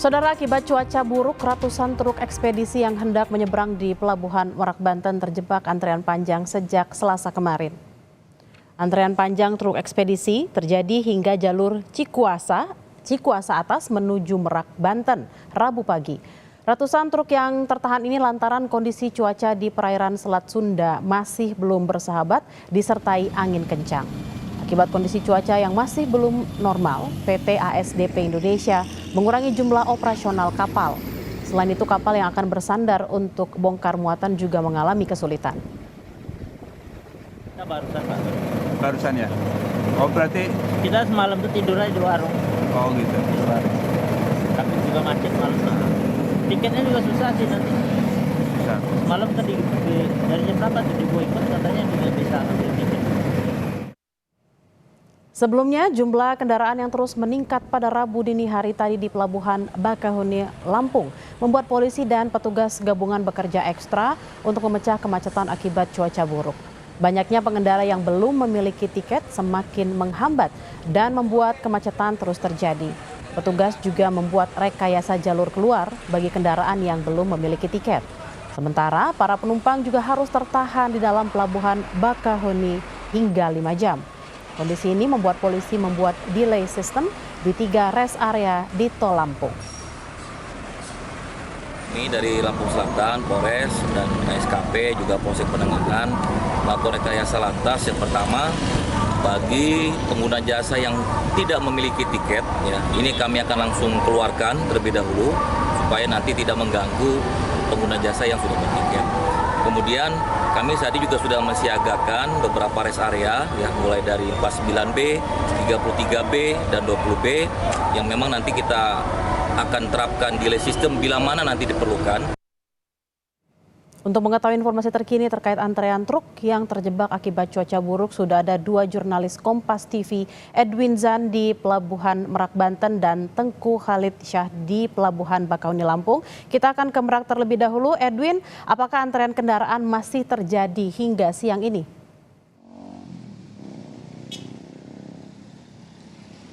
Saudara, akibat cuaca buruk, ratusan truk ekspedisi yang hendak menyeberang di Pelabuhan Merak, Banten terjebak antrean panjang sejak Selasa kemarin. Antrean panjang truk ekspedisi terjadi hingga jalur Cikuasa atas menuju Merak, Banten, Rabu pagi. Ratusan truk yang tertahan ini lantaran kondisi cuaca di perairan Selat Sunda masih belum bersahabat disertai angin kencang. Akibat kondisi cuaca yang masih belum normal, PT ASDP Indonesia mengurangi jumlah operasional kapal. Selain itu, kapal yang akan bersandar untuk bongkar muatan juga mengalami kesulitan. Kita barusan, Pak. Barusan ya? Oh, berarti Kita semalam tuh tidur aja di warung. oh gitu. Di warung. Tapi juga macet malam. Tiketnya juga susah sih nanti. Bisa. Semalam tadi dari jam berapa tuh di boykot katanya juga bisa ngambil tiket. Sebelumnya, jumlah kendaraan yang terus meningkat pada Rabu dini hari tadi di Pelabuhan Bakahuni, Lampung, membuat polisi dan petugas gabungan bekerja ekstra untuk memecah kemacetan akibat cuaca buruk. Banyaknya pengendara yang belum memiliki tiket semakin menghambat dan membuat kemacetan terus terjadi. Petugas juga membuat rekayasa jalur keluar bagi kendaraan yang belum memiliki tiket. Sementara para penumpang juga harus tertahan di dalam Pelabuhan Bakahuni hingga 5 jam. Kondisi ini membuat polisi membuat delay system di 3 rest area di Tol Lampung. Kami dari Lampung Selatan, Polres, dan SKP juga Polsek Penanganan melakukan rekayasa lantas. Yang pertama, bagi pengguna jasa yang tidak memiliki tiket, ya, ini kami akan langsung keluarkan terlebih dahulu supaya nanti tidak mengganggu pengguna jasa yang sudah bertiket. Kemudian kami saat ini juga sudah mensiagakan beberapa rest area, ya, mulai dari 49B, 33B, dan 20B yang memang nanti kita akan terapkan delay system bila mana nanti diperlukan. Untuk mengetahui informasi terkini terkait antrean truk yang terjebak akibat cuaca buruk, sudah ada 2 jurnalis Kompas TV, Edwin Zan di Pelabuhan Merak, Banten, dan Tengku Khalid Syah di Pelabuhan Bakahuni, Lampung. Kita akan ke Merak terlebih dahulu. Edwin, apakah antrean kendaraan masih terjadi hingga siang ini?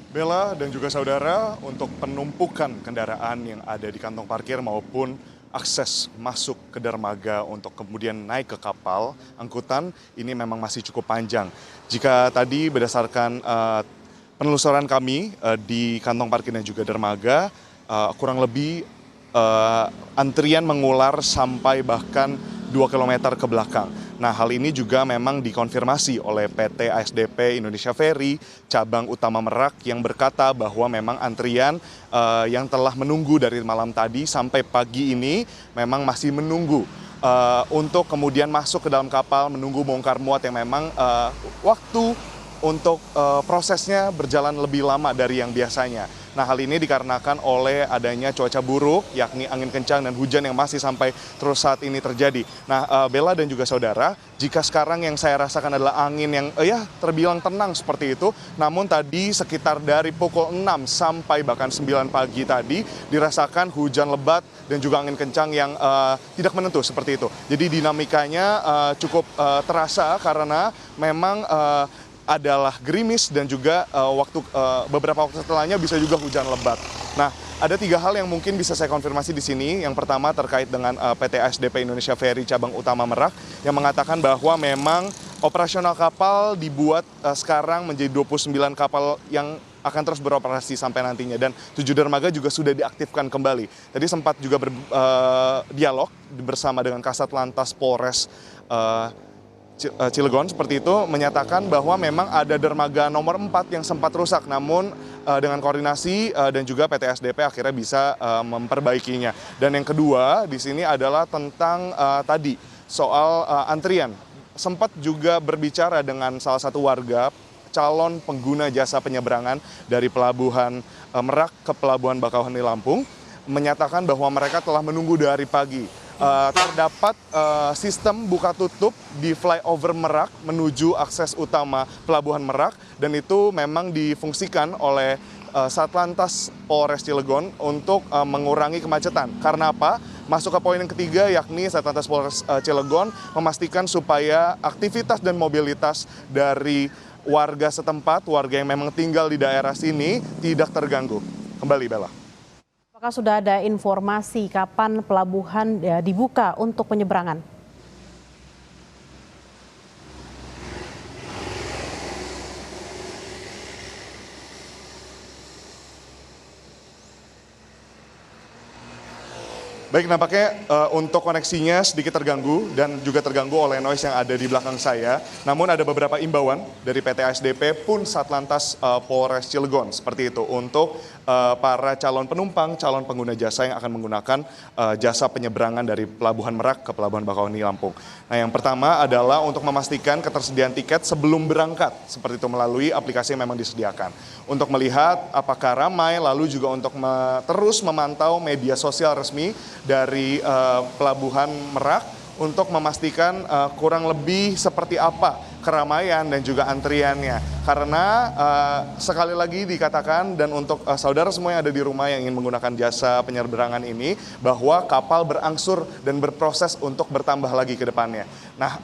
Bella dan juga saudara, untuk penumpukan kendaraan yang ada di kantong parkir maupun akses masuk ke dermaga untuk kemudian naik ke kapal angkutan ini memang masih cukup panjang. Jika tadi berdasarkan penelusuran kami di kantong parkir dan juga dermaga, kurang lebih antrian mengular sampai bahkan 2 km ke belakang. Nah, hal ini juga memang dikonfirmasi oleh PT ASDP Indonesia Ferry cabang utama Merak yang berkata bahwa memang antrian yang telah menunggu dari malam tadi sampai pagi ini memang masih menunggu untuk kemudian masuk ke dalam kapal, menunggu bongkar muat yang memang waktu untuk prosesnya berjalan lebih lama dari yang biasanya. Nah, hal ini dikarenakan oleh adanya cuaca buruk, yakni angin kencang dan hujan yang masih sampai terus saat ini terjadi. Nah, Bella dan juga saudara, jika sekarang yang saya rasakan adalah angin yang terbilang tenang seperti itu, namun tadi sekitar dari pukul 6 sampai bahkan 9 pagi tadi dirasakan hujan lebat dan juga angin kencang yang tidak menentu seperti itu. Jadi dinamikanya cukup terasa karena memang adalah gerimis dan juga beberapa waktu setelahnya bisa juga hujan lebat. Nah, ada 3 hal yang mungkin bisa saya konfirmasi di sini. Yang pertama terkait dengan PT ASDP Indonesia Ferry cabang utama Merak yang mengatakan bahwa memang operasional kapal dibuat sekarang menjadi 29 kapal yang akan terus beroperasi sampai nantinya, dan 7 dermaga juga sudah diaktifkan kembali. Tadi sempat juga berdialog bersama dengan Kasat Lantas Polres Cilegon seperti itu, menyatakan bahwa memang ada dermaga nomor 4 yang sempat rusak, namun dengan koordinasi dan juga PT SDP akhirnya bisa memperbaikinya. Dan yang kedua di sini adalah tentang tadi soal antrian. Sempat juga berbicara dengan salah satu warga calon pengguna jasa penyeberangan dari Pelabuhan Merak ke Pelabuhan Bakahuni, Lampung, menyatakan bahwa mereka telah menunggu dari pagi. Terdapat sistem buka tutup di flyover Merak menuju akses utama Pelabuhan Merak, dan itu memang difungsikan oleh Satlantas Polres Cilegon untuk mengurangi kemacetan. Karena apa? Masuk ke poin yang ketiga, yakni Satlantas Polres Cilegon memastikan supaya aktivitas dan mobilitas dari warga setempat, warga yang memang tinggal di daerah sini tidak terganggu. Kembali, Bella. Apakah sudah ada informasi kapan pelabuhan dibuka untuk penyeberangan? Baik, nampaknya untuk koneksinya sedikit terganggu dan juga terganggu oleh noise yang ada di belakang saya. Namun ada beberapa imbauan dari PT ASDP pun Satlantas Polres Cilegon seperti itu untuk para calon penumpang, calon pengguna jasa yang akan menggunakan jasa penyeberangan dari Pelabuhan Merak ke Pelabuhan Bakauheni Lampung. Nah, yang pertama adalah untuk memastikan ketersediaan tiket sebelum berangkat seperti itu melalui aplikasi yang memang disediakan. Untuk melihat apakah ramai, lalu juga untuk terus memantau media sosial resmi dari Pelabuhan Merak untuk memastikan kurang lebih seperti apa keramaian dan juga antriannya. Karena sekali lagi dikatakan dan untuk saudara semua yang ada di rumah yang ingin menggunakan jasa penyeberangan ini bahwa kapal berangsur dan berproses untuk bertambah lagi ke depannya. Nah,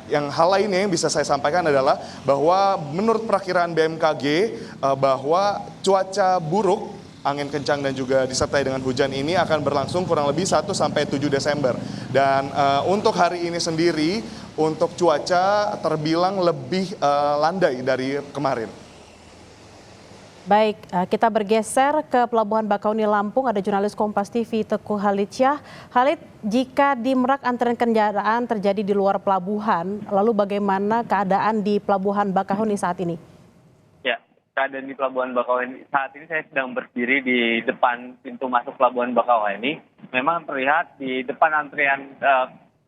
yang hal lainnya yang bisa saya sampaikan adalah bahwa menurut perakiraan BMKG bahwa cuaca buruk, angin kencang dan juga disertai dengan hujan ini akan berlangsung kurang lebih 1 sampai 7 Desember. Dan untuk hari ini sendiri, untuk cuaca terbilang lebih landai dari kemarin. Baik, kita bergeser ke Pelabuhan Bakauheni Lampung. Ada jurnalis Kompas TV Teguh Halitsyah. Halid, jika di Merak antrean kendaraan terjadi di luar pelabuhan, lalu bagaimana keadaan di Pelabuhan Bakauheni saat ini? Ya, keadaan di Pelabuhan Bakauheni saat ini saya sedang berdiri di depan pintu masuk Pelabuhan Bakauheni. Memang terlihat di depan antrian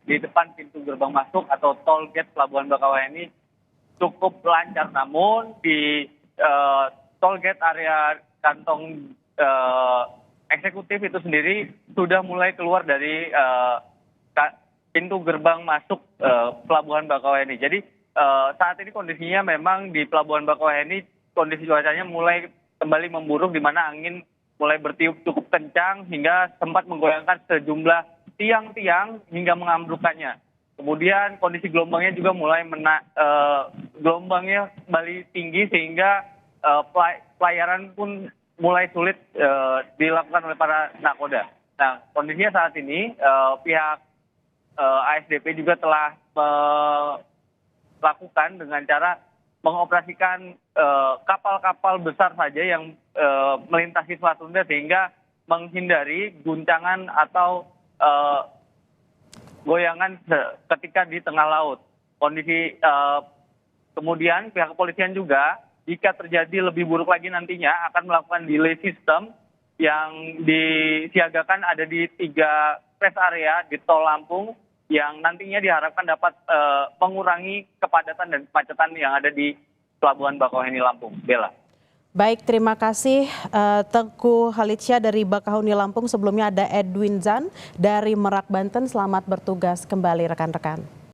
di depan pintu gerbang masuk atau tol gate Pelabuhan Bakauheni cukup lancar, namun di tol gate area kantong eksekutif itu sendiri sudah mulai keluar dari pintu gerbang masuk Pelabuhan Bakauheni. Jadi saat ini kondisinya memang di Pelabuhan Bakauheni kondisi cuacanya mulai kembali memburuk, di mana angin mulai bertiup cukup kencang hingga sempat menggoyangkan sejumlah tiang-tiang hingga mengambrukkannya. Kemudian kondisi gelombangnya juga mulai gelombangnya kembali tinggi sehingga pelayaran pun mulai sulit dilakukan oleh para nakoda. Nah, kondisinya saat ini pihak ASDP juga telah melakukan dengan cara mengoperasikan kapal-kapal besar saja yang melintasi Selat Sunda sehingga menghindari guncangan atau goyangan ketika di tengah laut. Kondisi kemudian pihak kepolisian juga jika terjadi lebih buruk lagi nantinya akan melakukan delay system yang disiagakan ada di 3 rest area di Tol Lampung yang nantinya diharapkan dapat mengurangi kepadatan dan kemacetan yang ada di Pelabuhan Bakauheni Lampung. Bella. Baik, terima kasih Teguh Halitsyah dari Bakauheni Lampung. Sebelumnya ada Edwin Zan dari Merak, Banten. Selamat bertugas kembali rekan-rekan.